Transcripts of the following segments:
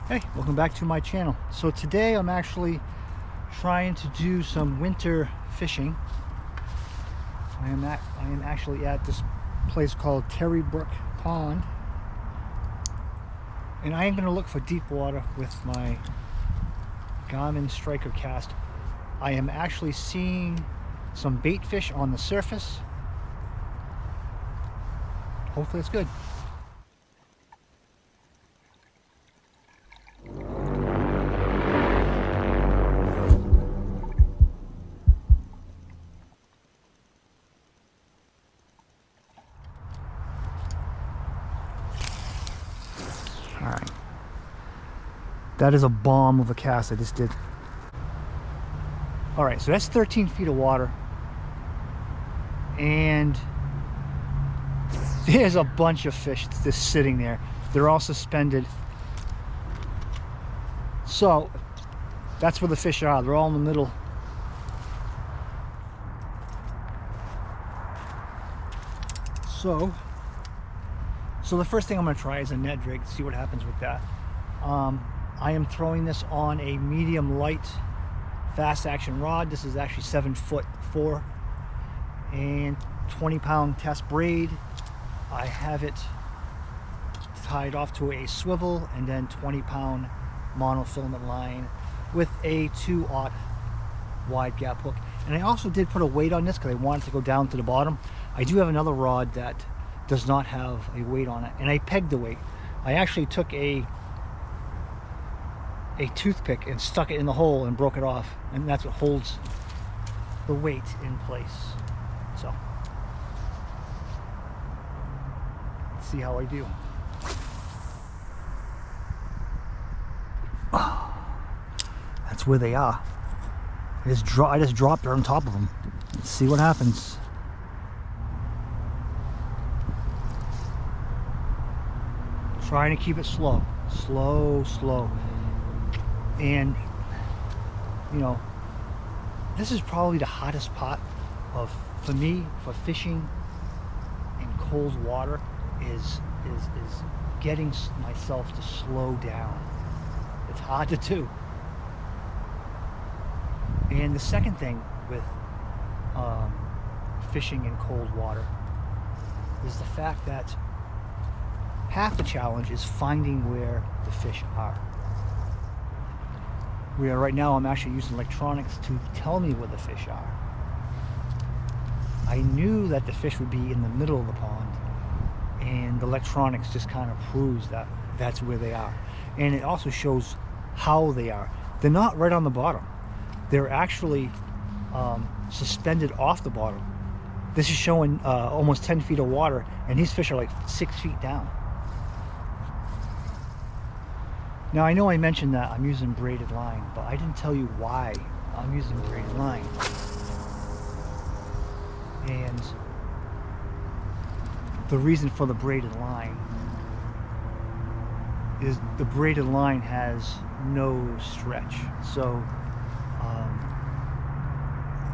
Hey, welcome back to my channel. So today I'm actually trying to do some winter fishing. I am actually at this place called Terry Brook Pond, and I am going to look for deep water with my Garmin Striker cast. I am actually seeing some bait fish on the surface. Hopefully it's good. All right, that is a bomb of a cast I just did. All right, so that's 13 feet of water, and there's a bunch of fish just sitting there. They're all suspended. So that's where the fish are. They're all in the middle. So the first thing I'm going to try is a Ned rig, see what happens with that. I am throwing this on a medium light fast action rod. This is actually 7'4" and 20-pound test braid. I have it tied off to a swivel and then 20-pound monofilament line with a 2/0 wide gap hook. And I also did put a weight on this because I wanted to go down to the bottom. I do have another rod that does not have a weight on it, and I pegged the weight. I actually took a toothpick and stuck it in the hole and broke it off, and that's what holds the weight in place. So let's see how I do. That's where they are. I just dropped her on top of them. Let's see what happens. Trying to keep it slow, slow. And you know, this is probably the hottest part for me for fishing in cold water is getting myself to slow down. It's hard to do. And the second thing with fishing in cold water is the fact that half the challenge is finding where the fish are. Right now I'm actually using electronics to tell me where the fish are. I knew that the fish would be in the middle of the pond, and the electronics just kind of proves that that's where they are. And it also shows how they are. They're not right on the bottom. They're actually suspended off the bottom. This is showing almost 10 feet of water, and these fish are like 6 feet down. Now I know I mentioned that I'm using braided line, but I didn't tell you why I'm using braided line. And the reason for the braided line is the braided line has no stretch. So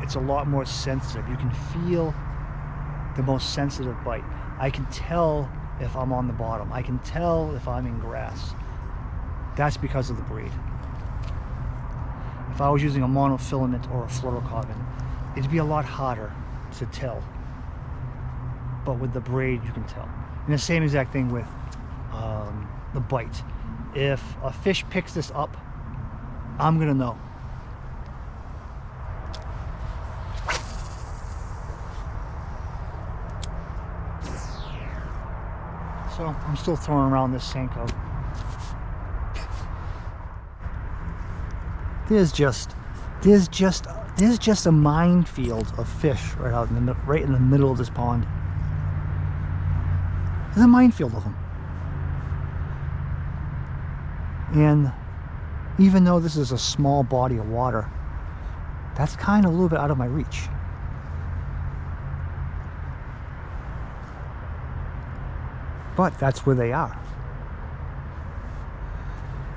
it's a lot more sensitive. You can feel the most sensitive bite. I can tell if I'm on the bottom. I can tell if I'm in grass. That's because of the braid. If I was using a monofilament or a fluorocarbon, it'd be a lot harder to tell. But with the braid, you can tell. And the same exact thing with the bite. If a fish picks this up, I'm gonna know. So I'm still throwing around this Senko. There's just a minefield of fish right in the middle of this pond. There's a minefield of them. And even though this is a small body of water, that's kind of a little bit out of my reach. But that's where they are.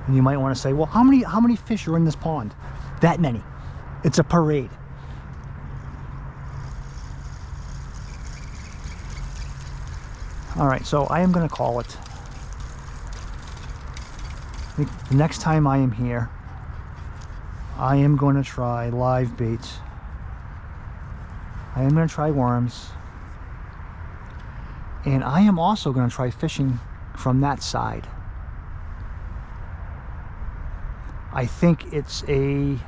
And you might want to say, well, how many fish are in this pond? That many. It's a parade. All right, so I am going to call it. the next time I am here, I am going to try live baits. I am going to try worms. And I am also going to try fishing from that side. I think it's an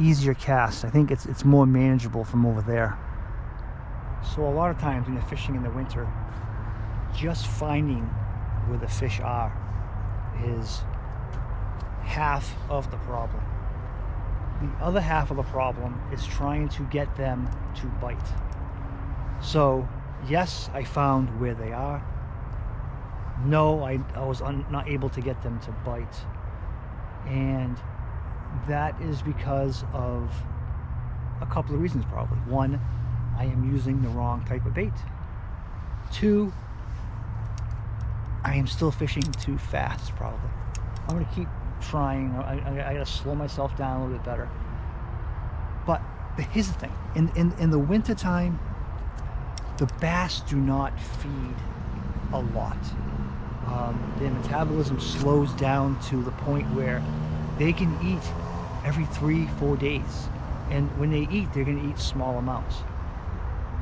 easier cast. I think it's more manageable from over there. So a lot of times when you're fishing in the winter, just finding where the fish are is half of the problem. The other half of the problem is trying to get them to bite. So yes, I found where they are. No, I was not able to get them to bite. And that is because of a couple of reasons probably. One, I am using the wrong type of bait. Two, I am still fishing too fast probably. I'm going to keep trying. I got to slow myself down a little bit better. But here's the thing. In the winter time, the bass do not feed a lot. Their metabolism slows down to the point where they can eat every 3-4 days, and when they eat, they're going to eat small amounts.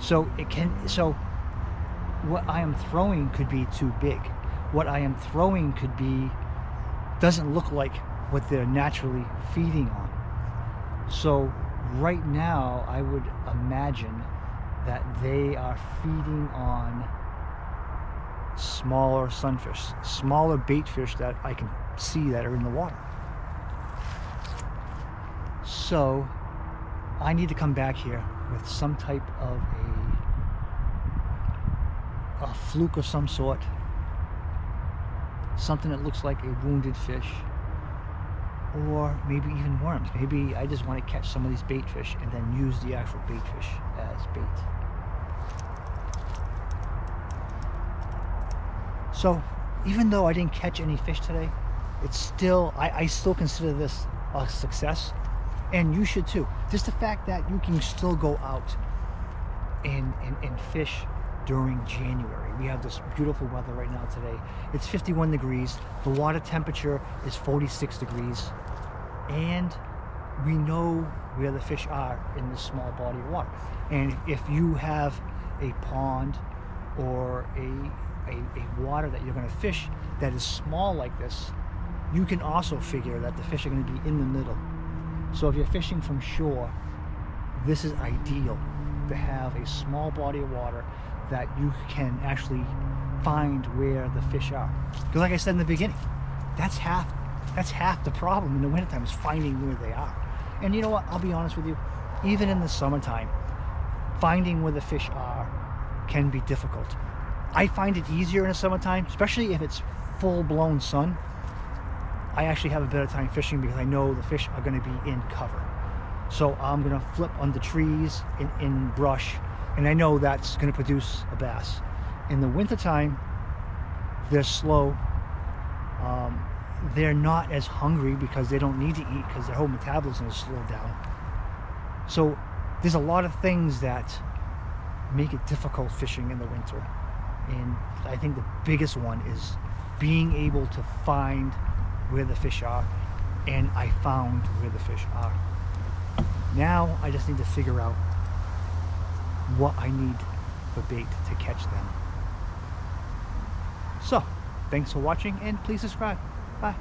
So what I am throwing could be too big. What I am throwing doesn't look like what they're naturally feeding on. So right now, I would imagine that they are feeding on smaller sunfish, smaller bait fish that I can see that are in the water. So I need to come back here with some type of a fluke of some sort, something that looks like a wounded fish, or maybe even worms. Maybe I just want to catch some of these bait fish and then use the actual bait fish as bait. So even though I didn't catch any fish today, it's still, I still consider this a success, and you should too. Just the fact that you can still go out and fish during January. We have this beautiful weather right now today. It's 51 degrees. The water temperature is 46 degrees. And we know where the fish are in this small body of water. And if you have a pond or a water that you're going to fish that is small like this, you can also figure that the fish are going to be in the middle. So if you're fishing from shore, this is ideal to have a small body of water that you can actually find where the fish are. Because like I said in the beginning, that's half the problem in the wintertime, is finding where they are. And you know what, I'll be honest with you, even in the summertime, finding where the fish are can be difficult. I find it easier in the summertime, especially if it's full-blown sun. I actually have a better time fishing because I know the fish are going to be in cover. So I'm going to flip under trees, in brush, and I know that's going to produce a bass. In the wintertime, they're slow. They're not as hungry because they don't need to eat because their whole metabolism is slowed down. So there's a lot of things that make it difficult fishing in the winter. And I think the biggest one is being able to find where the fish are, and I found where the fish are. Now I just need to figure out what I need for bait to catch them. So, thanks for watching, and please subscribe. Bye.